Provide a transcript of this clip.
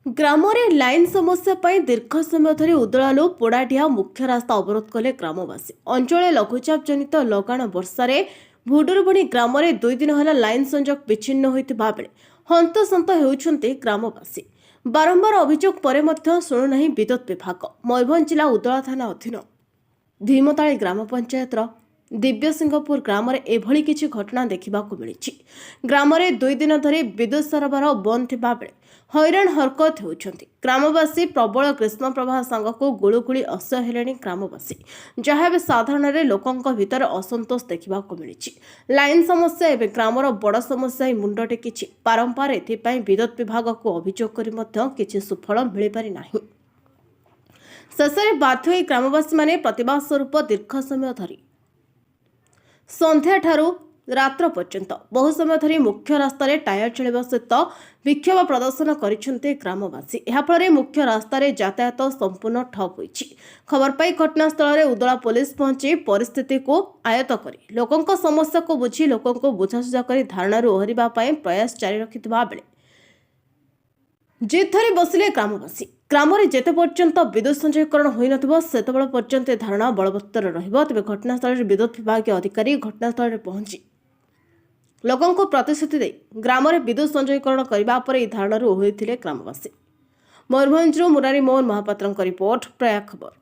ଗ୍ରାମରେ ଲାଇନ ସମସ୍ୟା ପାଇଁ ଦୀର୍ଘ ସମୟ ଧରି ଉଦଳାଲୁ ପୋଡ଼ାଢିଆ ମୁଖ୍ୟ ରାସ୍ତା ଅବରୋଧ କଲେ ଗ୍ରାମବାସୀ। ଅଞ୍ଚଳରେ ଲଘୁଚାପ ଜନିତ ଲଗାଣ ବର୍ଷାରେ ଭୁଡୁରୁବଣି ଗ୍ରାମରେ 2 ଦିନ ହେଲା ଲାଇନ ସଂଯୋଗ ବିଚ୍ଛିନ୍ନ ହୋଇଥିବା ବେଳେ ହନ୍ତସନ୍ତ ହେଉଛନ୍ତି ଗ୍ରାମବାସୀ। ବାରମ୍ବାର ଅଭିଯୋଗ ପରେ ମଧ୍ୟ ଶୁଣୁନାହିଁ ବିଦ୍ୟୁତ ବିଭାଗ। ମୟୂରଭଞ୍ଜ ଜିଲ୍ଲା ଉଦଳା ଥାନା ଅଧୀନ ଭୀମତାଳି ଗ୍ରାମ ପଞ୍ଚାୟତର ଦିବ୍ୟସିଂହପୁର ଗ୍ରାମରେ ଏଭଳି କିଛି ଘଟଣା ଦେଖିବାକୁ ମିଳିଛି। ଗ୍ରାମରେ 2 ଦିନ ଧରି ବିଦ୍ୟୁତ ସରବରାହ ବନ୍ଦ ଥିବା ବେଳେ ହଇରାଣ ହରକତ ହେଉଛନ୍ତି ଗ୍ରାମବାସୀ। ପ୍ରବଳ ଗ୍ରୀଷ୍ମ ପ୍ରବାହ ସାଙ୍ଗକୁ ଗୁଳୁଗୁଳି ଅସହ୍ୟ ହେଲେଣି ଗ୍ରାମବାସୀ, ଯାହା ଏବେ ସାଧାରଣରେ ଲୋକଙ୍କ ଭିତରେ ଅସନ୍ତୋଷ ଦେଖିବାକୁ ମିଳିଛି। ଲାଇନ ସମସ୍ୟା ଏବେ ଗ୍ରାମର ବଡ଼ ସମସ୍ୟା ହିଁ ମୁଣ୍ଡ ଟେକିଛି। ବାରମ୍ବାର ଏଥିପାଇଁ ବିଦ୍ୟୁତ ବିଭାଗକୁ ଅଭିଯୋଗ କରି ମଧ୍ୟ କିଛି ସୁଫଳ ମିଳିପାରି ନାହିଁ। ଶେଷରେ ବାଧ୍ୟ ହୋଇ ଗ୍ରାମବାସୀମାନେ ପ୍ରତିବାଦ ସ୍ୱରୂପ ଦୀର୍ଘ ସମୟ ଧରି ସନ୍ଧ୍ୟାଠାରୁ ରାତ୍ର ପର୍ଯ୍ୟନ୍ତ ବହୁ ସମୟ ଧରି ମୁଖ୍ୟ ରାସ୍ତାରେ ଟାୟାର ଚଳିବା ସହିତ ବିକ୍ଷୋଭ ପ୍ରଦର୍ଶନ କରିଛନ୍ତି ଗ୍ରାମବାସୀ। ଏହାଫଳରେ ମୁଖ୍ୟ ରାସ୍ତାରେ ଯାତାୟାତ ସମ୍ପୂର୍ଣ୍ଣ ଠପ୍ ହୋଇଛି। ଖବର ପାଇ ଘଟଣାସ୍ଥଳରେ ଉଦଳା ପୋଲିସ ପହଞ୍ଚି ପରିସ୍ଥିତିକୁ ଆୟତ୍ତ କରି ଲୋକଙ୍କ ସମସ୍ୟାକୁ ବୁଝି ଲୋକଙ୍କୁ ବୁଝାସୁଝା କରି ଧାରଣାରୁ ଓହରିବା ପାଇଁ ପ୍ରୟାସ ଜାରି ରଖିଥିବା ବେଳେ ଜିଦ୍ ଧରି ବସିଲେ ଗ୍ରାମବାସୀ। ଗ୍ରାମରେ ଯେତେ ପର୍ଯ୍ୟନ୍ତ ବିଦ୍ୟୁତ ସଂଯୋଗୀକରଣ ହୋଇନଥିବ ସେତେବେଳେ ପର୍ଯ୍ୟନ୍ତ ଏ ଧାରଣା ବଳବତ୍ତର ରହିବ। ତେବେ ଘଟଣାସ୍ଥଳରେ ବିଦ୍ୟୁତ ବିଭାଗୀୟ ଅଧିକାରୀ ଘଟଣାସ୍ଥଳରେ ପହଞ୍ଚି ଲୋକଙ୍କୁ ପ୍ରତିଶ୍ରୁତି ଦେଇ ଗ୍ରାମରେ ବିଦ୍ୟୁତ ସଂଯୋଗୀକରଣ କରିବା ପରେ ଏହି ଧାରଣାରୁ ଓହରିଥିଲେ ଗ୍ରାମବାସୀ। ମୟୂରଭଞ୍ଜରୁ ମୁରାରୀ ମୋହନ ମହାପାତ୍ରଙ୍କ ରିପୋର୍ଟ, ପ୍ରୟାଗ ଖବର।